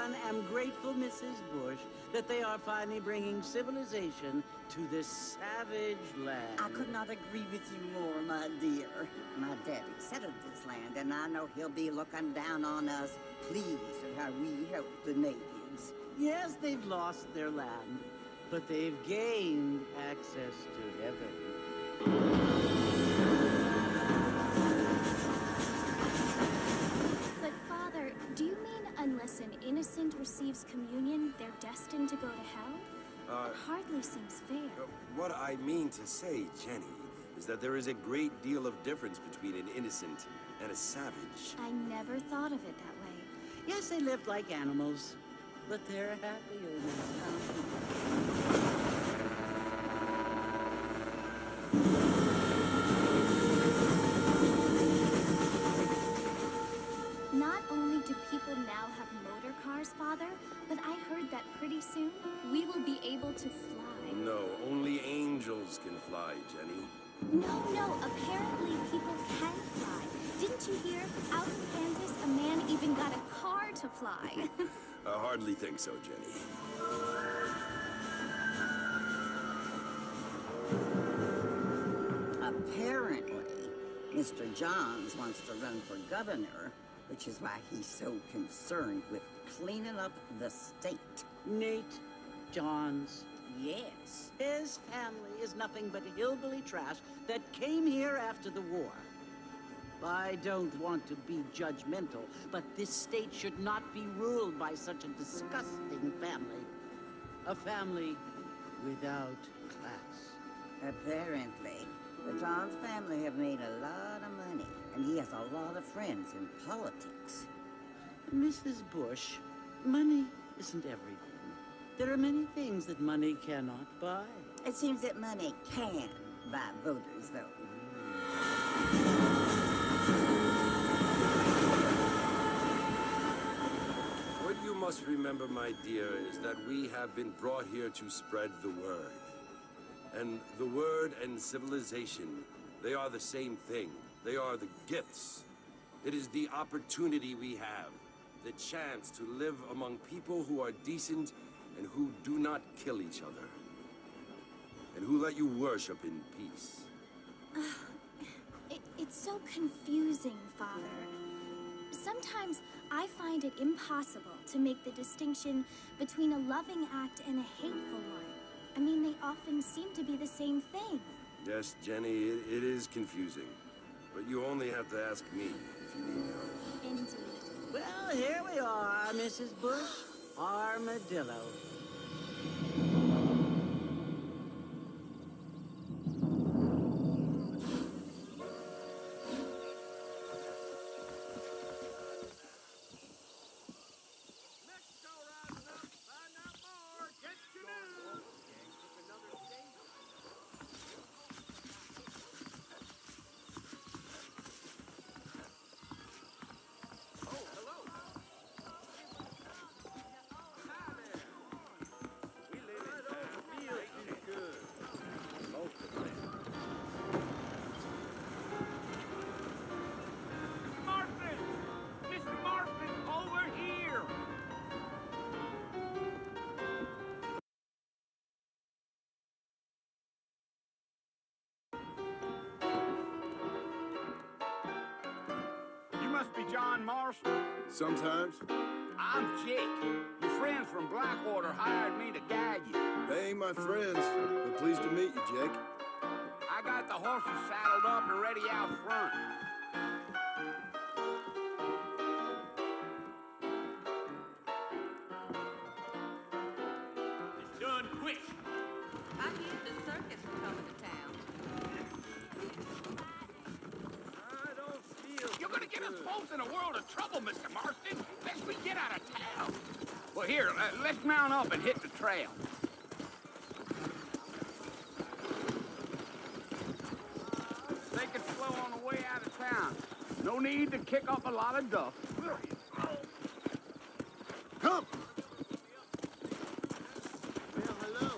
everyone am grateful, Mrs. Bush, that they are finally bringing civilization to this savage land. I could not agree with you more, my dear. My daddy settled this land, and I know he'll be looking down on us, pleased at how we help the natives. Yes, they've lost their land, but they've gained access to heaven. But, Father, do you mean unless an innocent receives communion, they're destined to go to hell? It hardly seems fair. What I mean to say, Jenny, is that there is a great deal of difference between an innocent and a savage. I never thought of it that way. Yes, they lived like animals, but they're happier now. Not only do people now have motor cars, Father, but I heard that pretty soon we will be able to fly. No, only angels can fly, Jenny. No, apparently people can fly. Didn't you hear? Out in Kansas, a man even got a car to fly. I hardly think so, Jenny. Apparently, Mr. Johns wants to run for governor, which is why he's so concerned with cleaning up the state. Nate Johns. Yes. His family is nothing but hillbilly trash that came here after the war. I don't want to be judgmental, but this state should not be ruled by such a disgusting family. A family without class. Apparently, the Johns family have made a lot of money, and he has a lot of friends in politics. Mrs. Bush, money isn't everything. There are many things that money cannot buy. It seems that money can buy voters, though. What you must remember, my dear, is that we have been brought here to spread the word. And the word and civilization, they are the same thing. They are the gifts. It is the opportunity we have, the chance to live among people who are decent and who do not kill each other, and who let you worship in peace. It's so confusing, Father. Sometimes I find it impossible to make the distinction between a loving act and a hateful one. I mean, they often seem to be the same thing. Yes, Jenny, it is confusing. But you only have to ask me if you need help. Indeed. Well, here we are, Mrs. Bush. Armadillo. Must be John Marston. Sometimes. I'm Jake. Your friends from Blackwater hired me to guide you. They ain't my friends, but pleased to meet you, Jake. I got the horses saddled up and ready out front. It's done quick. I hear the circus is coming to town. You're gonna get us both in a world of trouble, Mr. Marston, unless we get out of town. Well, here, let's mount up and hit the trail. Take it slow on the way out of town. No need to kick up a lot of dust. Come! Well, hello.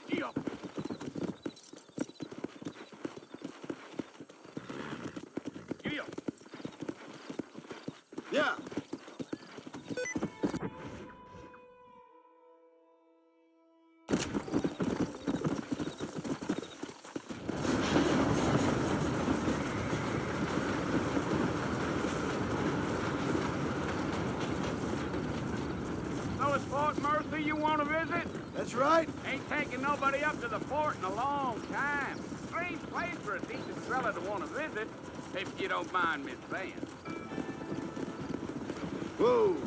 Gee up. Gee up. Yeah. So it's Fort Mercy you want to visit? That's right. Ain't taking nobody up to the fort in a long time. Strange place for a decent fella to want to visit, if you don't mind me saying. Whoa.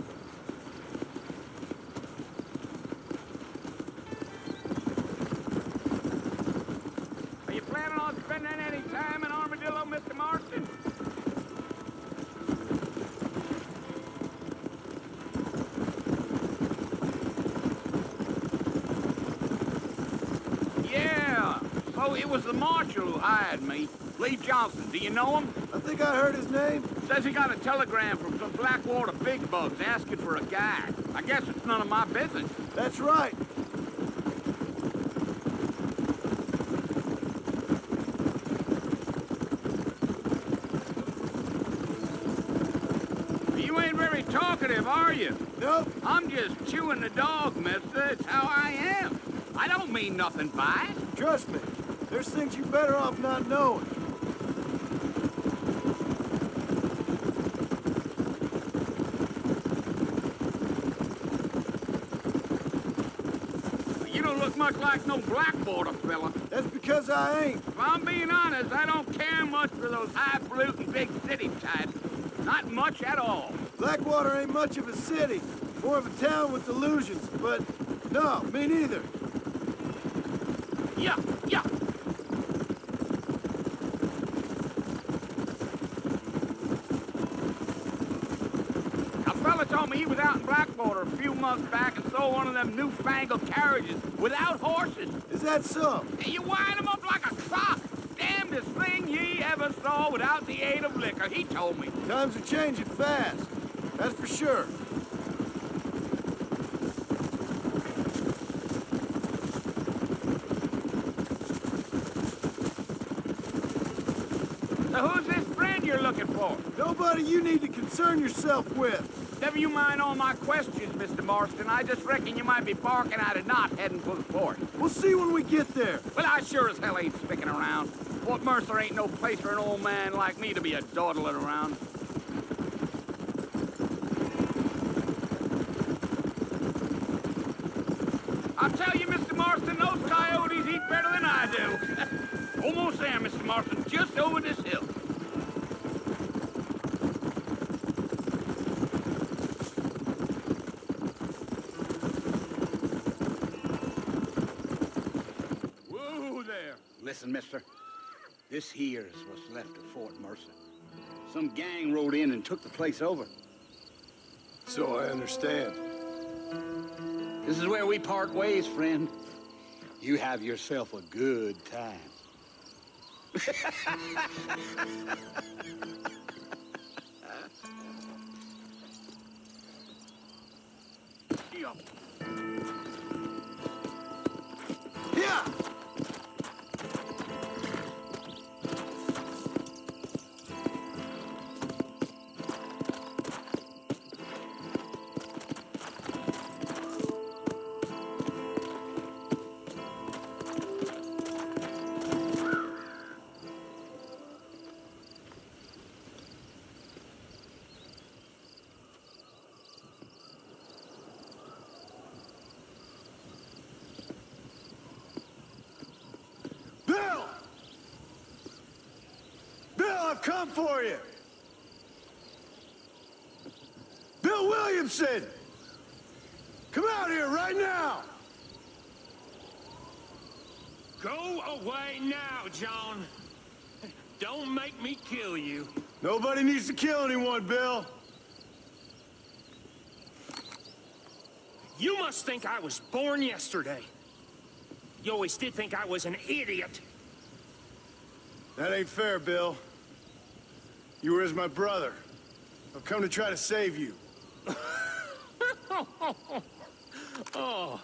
Are you planning on spending any time in Armadillo, Mr. Marston? Yeah. So it was the marshal who hired me. Lee Johnson. Do you know him? I think I heard his name. Says he got a telegram from some Blackwater big bugs asking for a guy. I guess it's none of my business. That's right. You ain't very talkative, are you? Nope. I'm just chewing the dog, mister. It's how I am. I don't mean nothing by it. Trust me. There's things you're better off not knowing. You don't look much like no Blackwater fella. That's because I ain't. If I'm being honest, I don't care much for those highfalutin big city types. Not much at all. Blackwater ain't much of a city. More of a town with illusions, but no, me neither. Yeah, yeah. A fella told me he was out in Blackwater a few months back and saw one of them newfangled carriages without horses. Is that so? And you wind 'em up like a clock. Damnedest thing ye ever saw without the aid of liquor, he told me. Times are changing fast. That's for sure. So who's this friend you're looking for? Nobody you need to concern yourself with. Never you mind all my questions, Mr. Marston. I just reckon you might be barking at a knot heading for the fort. We'll see when we get there. Well, I sure as hell ain't sticking around. Fort Mercer ain't no place for an old man like me to be a dawdling around. I'll tell you, Mr. Marston, those coyotes eat better than I do. Almost there, Mr. Marston, just over this hill. Whoa there. Listen, mister. This here is what's left of Fort Mercer. Some gang rode in and took the place over. So I understand. This is where we part ways, friend. You have yourself a good time. Yeah! Bill! Bill, I've come for you! Bill Williamson! Come out here right now! Go away now, John. Don't make me kill you. Nobody needs to kill anyone, Bill. You must think I was born yesterday. You always did think I was an idiot. That ain't fair, Bill. You were as my brother. I've come to try to save you. Oh.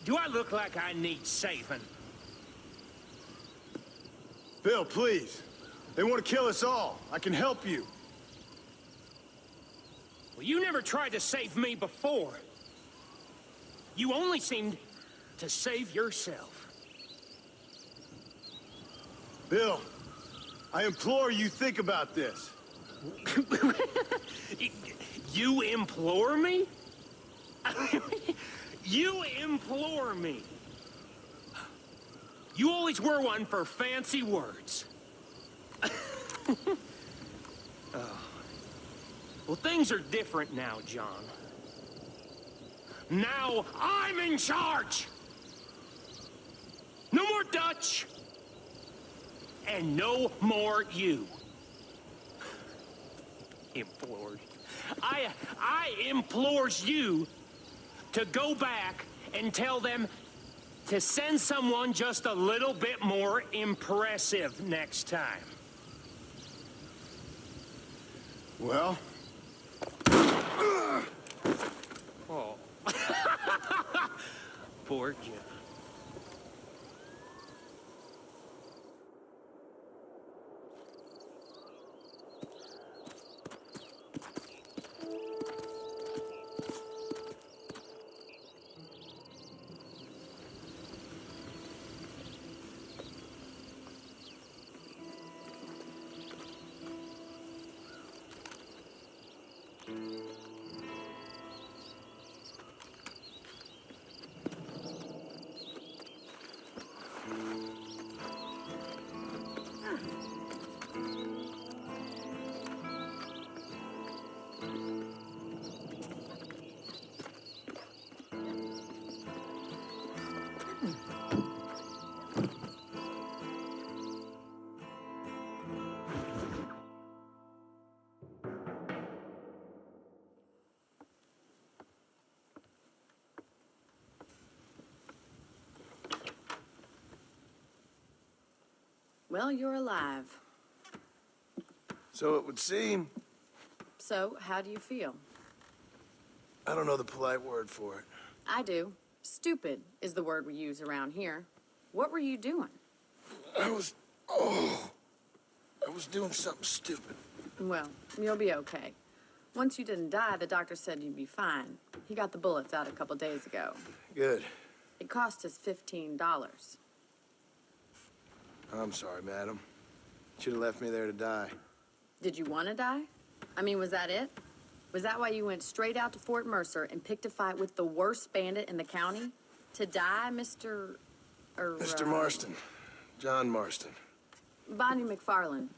Do I look like I need saving? Bill, please. They want to kill us all. I can help you. Well, you never tried to save me before. You only seemed to save yourself. Bill, I implore you think about this. You implore me? You implore me. You always were one for fancy words. Oh. Well, things are different now, John. Now I'm in charge! No more Dutch! And no more you. Implored. I implores you to go back and tell them to send someone just a little bit more impressive next time. Well? Oh. Poor Jim. Well, you're alive. So it would seem. So, how do you feel? I don't know the polite word for it. I do. Stupid is the word we use around here. What were you doing? I was doing something stupid. Well, you'll be okay. Once you didn't die, the doctor said you'd be fine. He got the bullets out a couple days ago. Good. It cost us $15. I'm sorry, madam. Should have left me there to die. Did you want to die? I mean, was that it? Was that why you went straight out to Fort Mercer and picked a fight with the worst bandit in the county? To die, Mr. Mr. Marston. John Marston. Bonnie McFarland.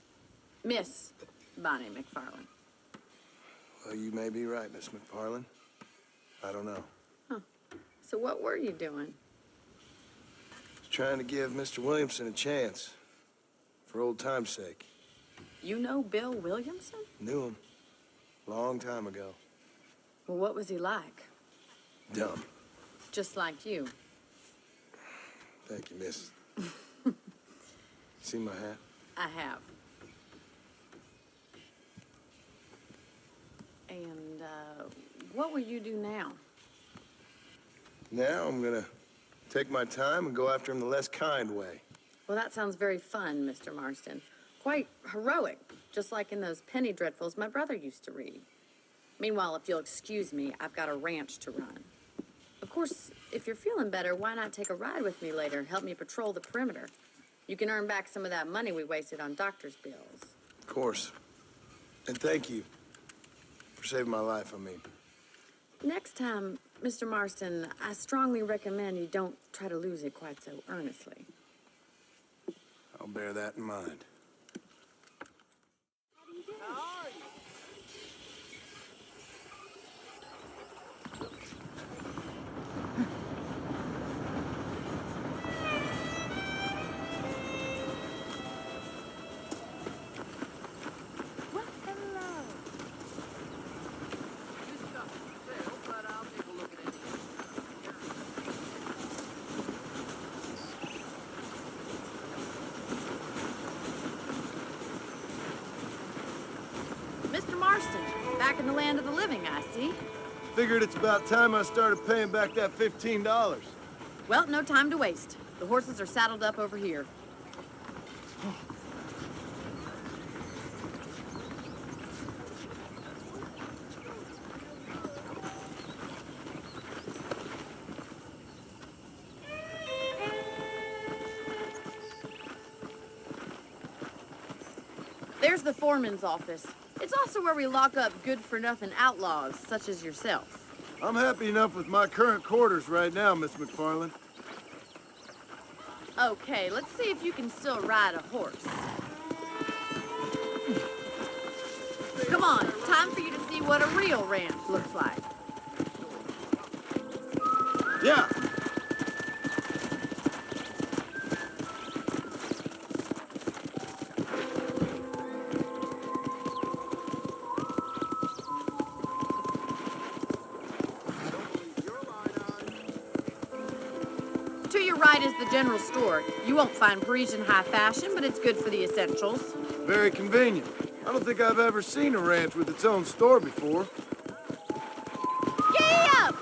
Miss Bonnie McFarland. Well, you may be right, Miss McFarland. I don't know. Huh. So what were you doing? Trying to give Mr. Williamson a chance. For old time's sake. You know Bill Williamson? Knew him. Long time ago. Well, what was he like? Dumb. Just like you. Thank you, miss. See my hat? I have. And, what will you do now? Now I'm gonna take my time and go after him the less kind way. Well, that sounds very fun, Mr. Marston. Quite heroic, just like in those penny dreadfuls my brother used to read. Meanwhile, if you'll excuse me, I've got a ranch to run. Of course, if you're feeling better, why not take a ride with me later and help me patrol the perimeter? You can earn back some of that money we wasted on doctor's bills. Of course. And thank you for saving my life, I mean. Next time, Mr. Marston, I strongly recommend you don't try to lose it quite so earnestly. I'll bear that in mind. Mr. Marston, back in the land of the living, I see. Figured it's about time I started paying back that $15. Well, no time to waste. The horses are saddled up over here. There's the foreman's office. It's also where we lock up good-for-nothing outlaws, such as yourself. I'm happy enough with my current quarters right now, Miss McFarland. Okay, let's see if you can still ride a horse. Come on, time for you to see what a real ranch looks like. Yeah. To your right is the general store. You won't find Parisian high fashion, but it's good for the essentials. Very convenient. I don't think I've ever seen a ranch with its own store before. Giddy up!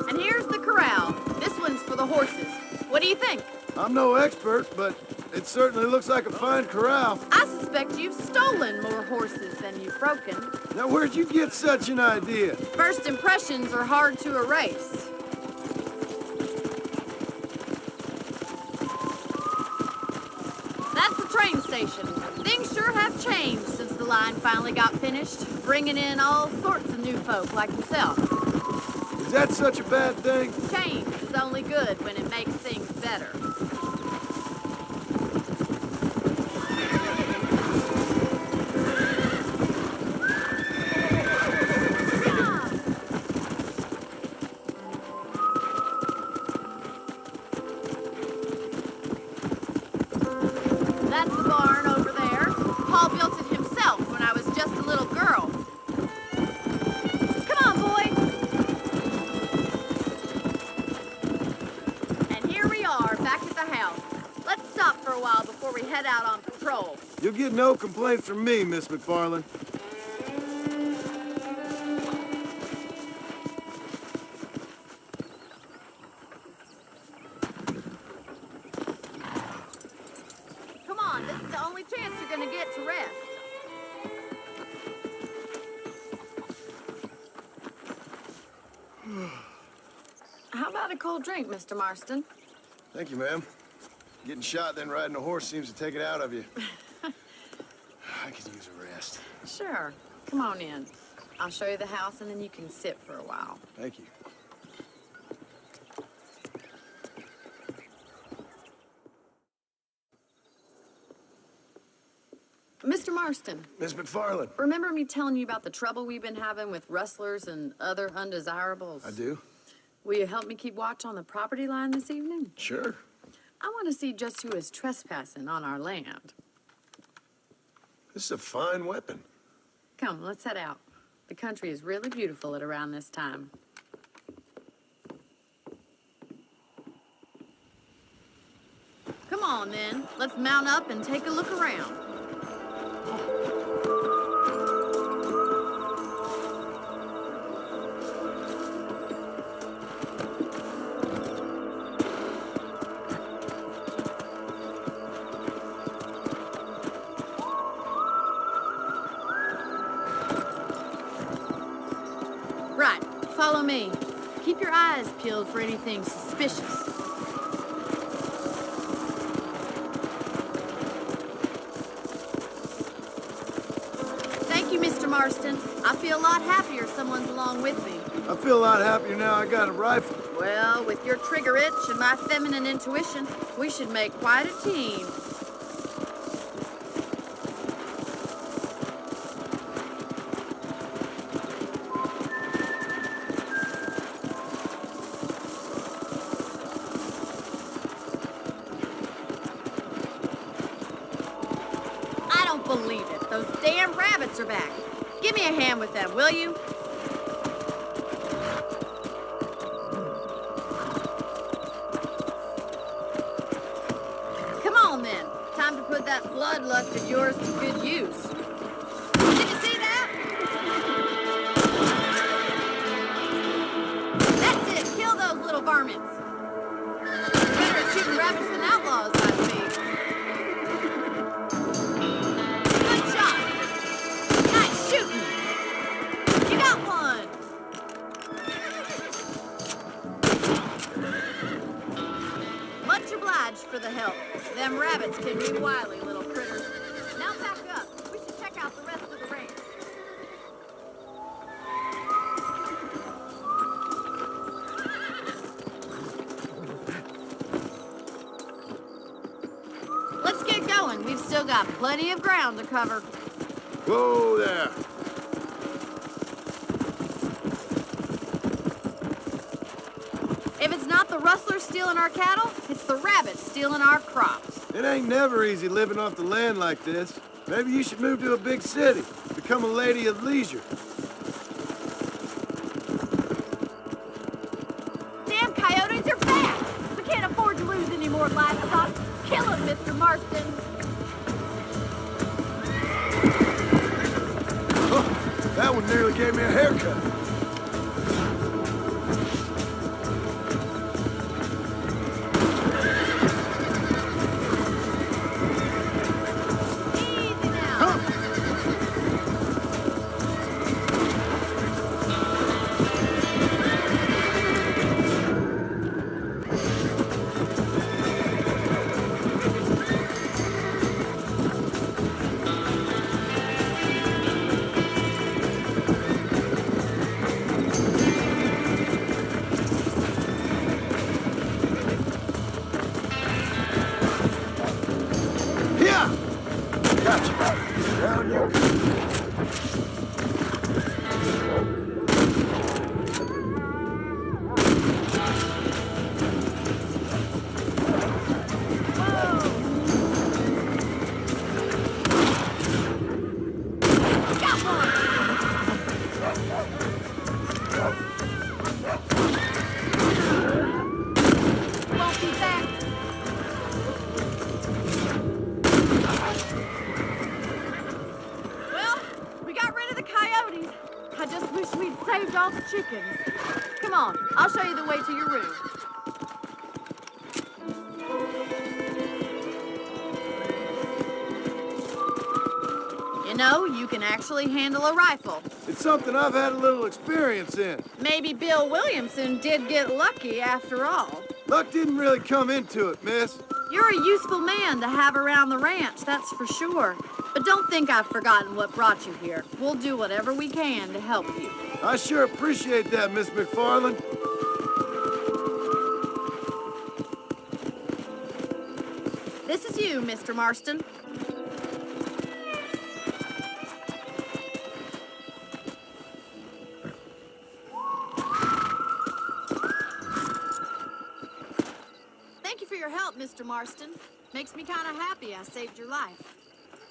And here's the corral. This one's for the horses. What do you think? I'm no expert, but it certainly looks like a fine corral. I suspect you've stolen more horses than you've broken. Now, where'd you get such an idea? First impressions are hard to erase. That's the train station. Things sure have changed since the line finally got finished, bringing in all sorts of new folk like yourself. Is that such a bad thing? Change is only good when it makes things better. That's the barn over there. Paul built it himself when I was just a little girl. Come on, boy. And here we are, back at the house. Let's stop for a while before we head out on patrol. You'll get no complaints from me, Miss McFarland. Come on, this is the only chance you're gonna get to rest. How about a cold drink, Mr. Marston? Thank you, ma'am. Getting shot, then riding a horse seems to take it out of you. I could use a rest. Sure. Come on in. I'll show you the house, and then you can sit for a while. Thank you. Mr. Marston, Miss McFarland. remember me telling you about the trouble we've been having with rustlers and other undesirables? I do? Will you help me keep watch on the property line this evening? Sure. I want to see just who is trespassing on our land. This is a fine weapon. Come, let's head out. The country is really beautiful at around this time. Come on, then. Let's mount up and take a look around. Right, follow me. Keep your eyes peeled for anything suspicious. Thank you, Mr. Marston. I feel a lot happier someone's along with me. I feel a lot happier now I got a rifle. Well, with your trigger itch and my feminine intuition, we should make quite a team. I don't believe it. Those damn rabbits are back. Give me a hand with them, will you? Come on, then. Time to put that bloodlust of yours to good use. Did you see that? That's it. Kill those little varmints. Better at shooting rabbits than outlaws, I see. Good shot. Nice shooting. You got one. obliged for the help. Them rabbits can be wily little critters. Now back up. We should check out the rest of the range. Let's get going. We've still got plenty of ground to cover. Whoa there. If it's not the rustlers stealing our cattle, it's the rabbits stealing our crops. It ain't never easy living off the land like this. Maybe you should move to a big city. Become a lady of leisure. Damn coyotes are back! We can't afford to lose any more livestock. Kill them, Mr. Marston. Oh, that one nearly gave me a haircut. Easy now. Yeah! Gotcha. Down you go. Got one! Won't be back. Well, we got rid of the coyotes. I just wish we'd saved all the chickens. Come on, I'll show you the way to your room. You know, you can actually handle a rifle. It's something I've had a little experience in. Maybe Bill Williamson did get lucky after all. Luck didn't really come into it, miss. You're a useful man to have around the ranch, that's for sure. But don't think I've forgotten what brought you here. We'll do whatever we can to help you. I sure appreciate that, Miss McFarland. This is you, Mr. Marston. Thank you for your help, Mr. Marston. Makes me kind of happy I saved your life.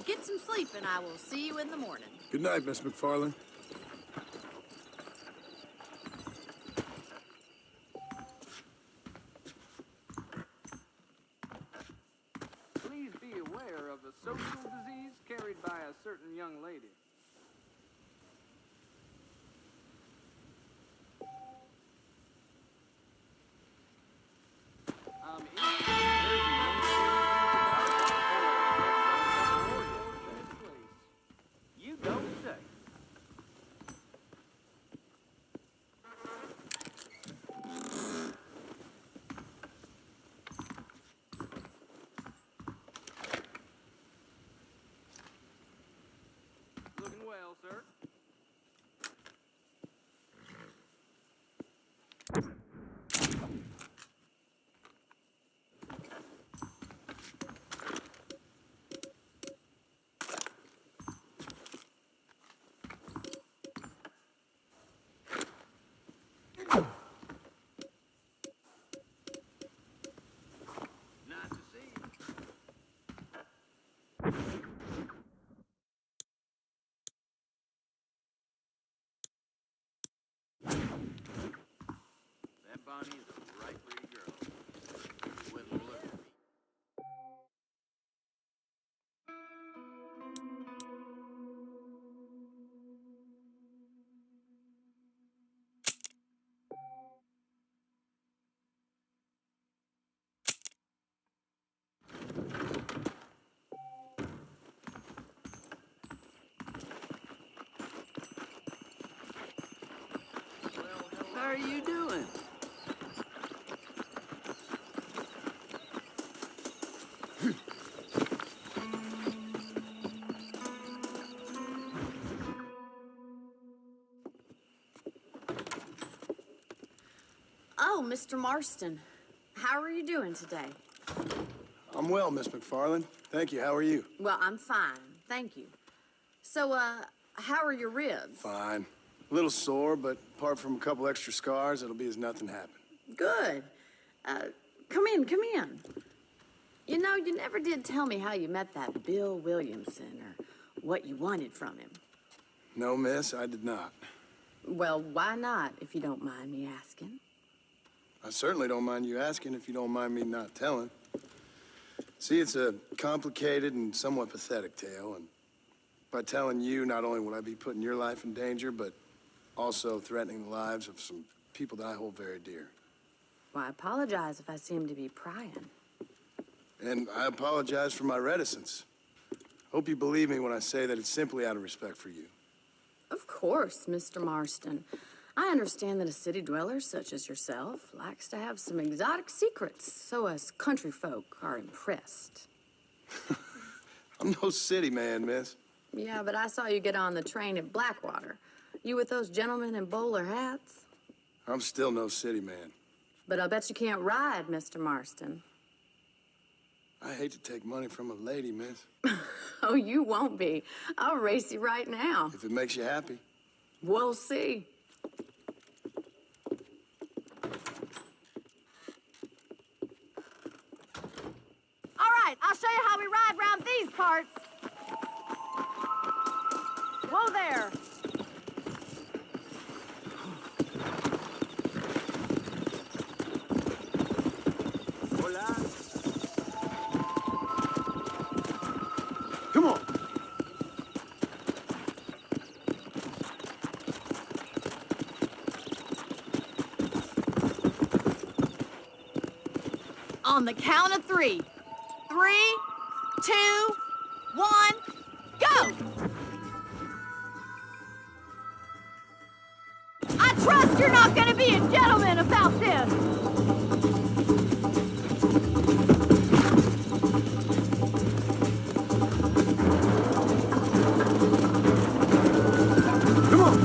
Get some sleep and I will see you in the morning. Good night, Miss McFarland. Please be aware of a social disease carried by a certain young lady. You don't say. Looking well, sir. Nice to see you. That Bonnie is a right pretty girl. Wouldn't look at me. How are you doing? Oh, Mr. Marston. How are you doing today? I'm well, Miss McFarland. Thank you. How are you? Well, I'm fine. Thank you. So, how are your ribs? Fine. A little sore, but apart from a couple extra scars, it'll be as nothing happened. Good. Come in, come in. You know, you never did tell me how you met that Bill Williamson or what you wanted from him. No, miss, I did not. Well, why not, if you don't mind me asking? I certainly don't mind you asking if you don't mind me not telling. See, it's a complicated and somewhat pathetic tale, and by telling you, not only would I be putting your life in danger, but also threatening the lives of some people that I hold very dear. Well, I apologize if I seem to be prying. And I apologize for my reticence. Hope you believe me when I say that it's simply out of respect for you. Of course, Mr. Marston. I understand that a city dweller such as yourself likes to have some exotic secrets, so us country folk are impressed. I'm no city man, miss. Yeah, but I saw you get on the train at Blackwater. You with those gentlemen in bowler hats? I'm still no city man. But I bet you can't ride, Mr. Marston. I hate to take money from a lady, miss. Oh, you won't be. I'll race you right now. If it makes you happy. We'll see. All right, I'll show you how we ride round these parts. Whoa there. Hola. Come on. On the count of 3. 3, 2, 1, go! I trust you're not gonna be a gentleman about this. Come on.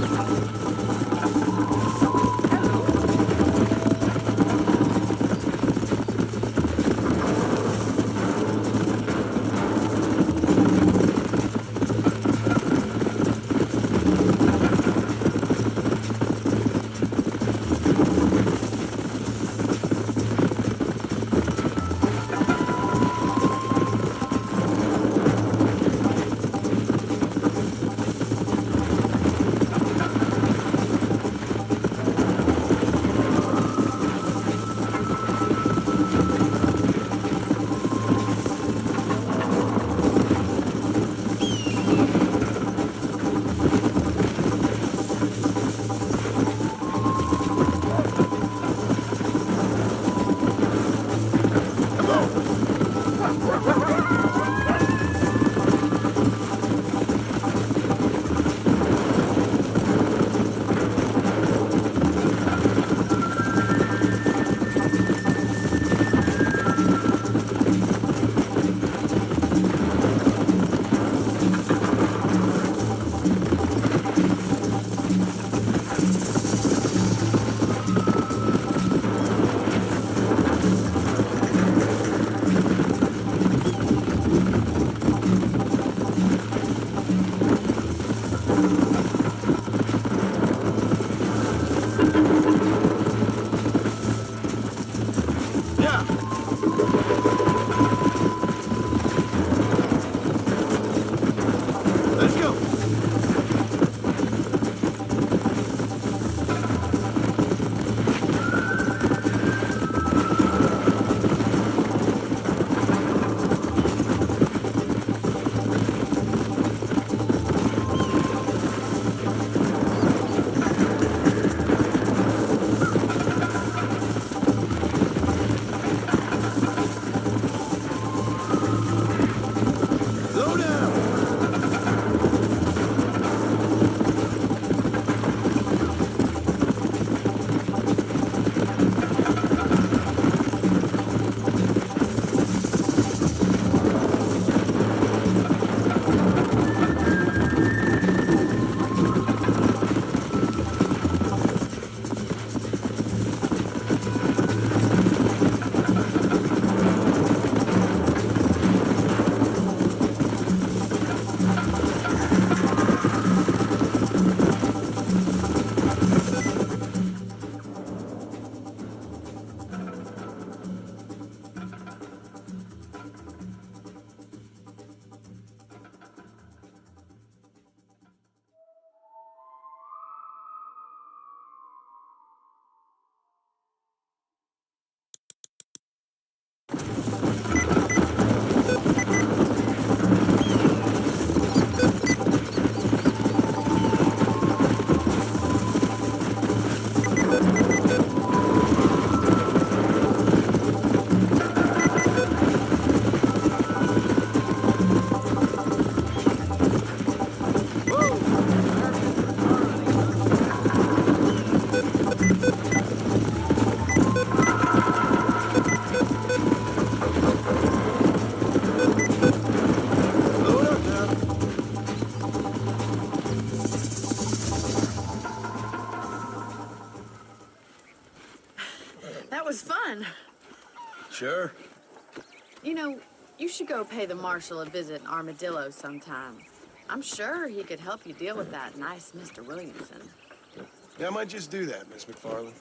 That was fun. Sure. You know, you should go pay the marshal a visit in Armadillo sometime. I'm sure he could help you deal with that nice Mr. Williamson. Yeah, I might just do that, Miss McFarland.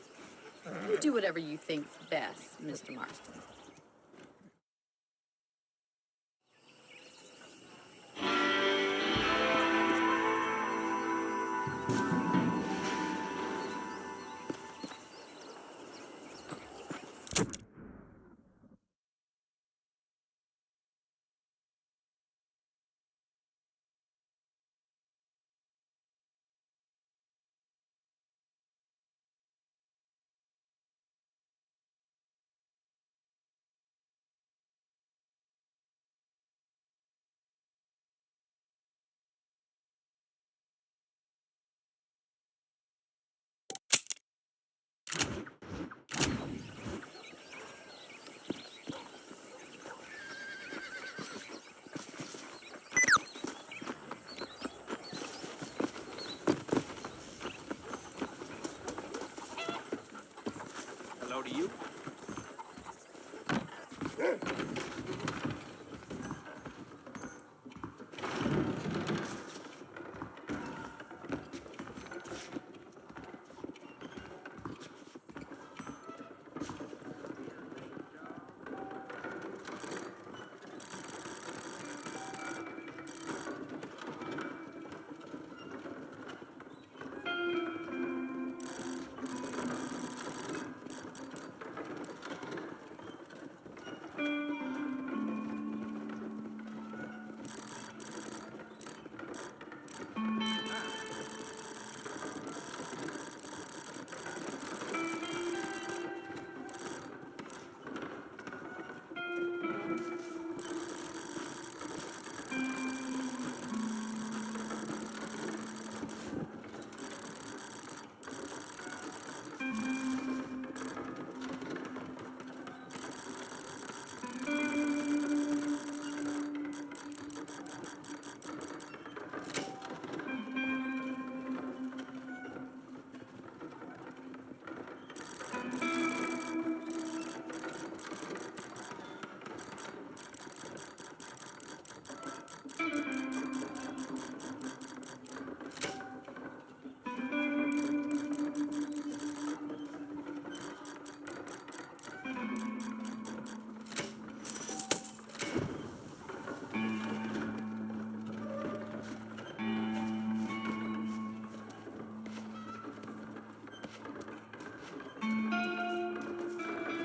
You do whatever you think's best, Mr. Marston. Hello to you.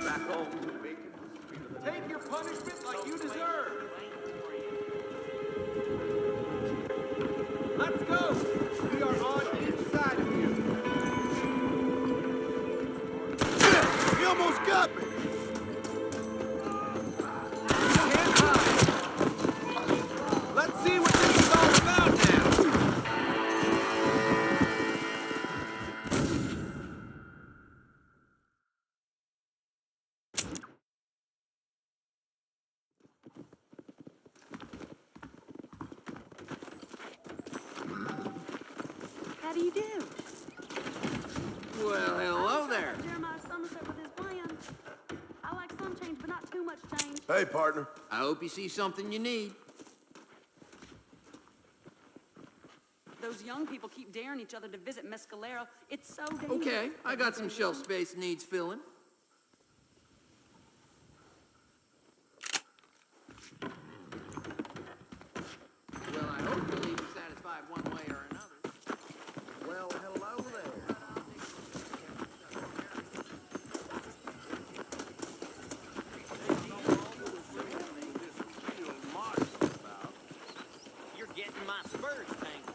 Back home. Take your punishment like you deserve. Let's go. We are on each side of you. He almost got me! Can't hide. Let's see what this is all about now. How do you do? Well, hello there. Jeremiah Somerset with his plans. I like some change, but not too much change. Hey, partner. I hope you see something you need. Those young people keep daring each other to visit Mescalero. It's so dangerous. Okay, I got some shelf space needs filling. Well, I hope you'll leave satisfied one way or another. Well, hello there. You're getting my spurs tangled.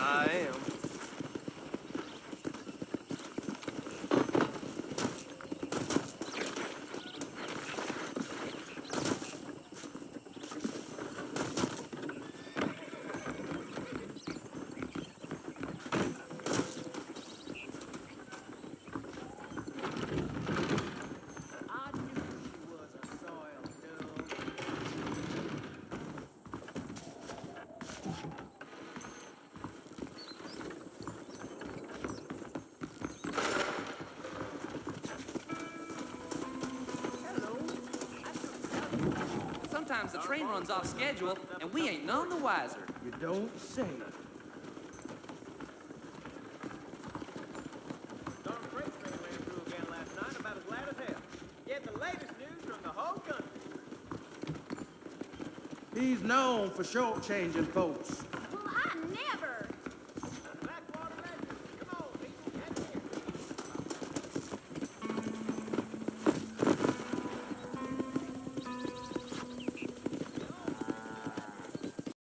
I am. I knew she was a soiled dove. Hello. Sometimes the train runs off schedule, and we ain't none the wiser. You don't say. Storm freight train ran through again last night, about as glad as hell. Get the latest news from the whole country. He's known for shortchanging folks. Well, I never.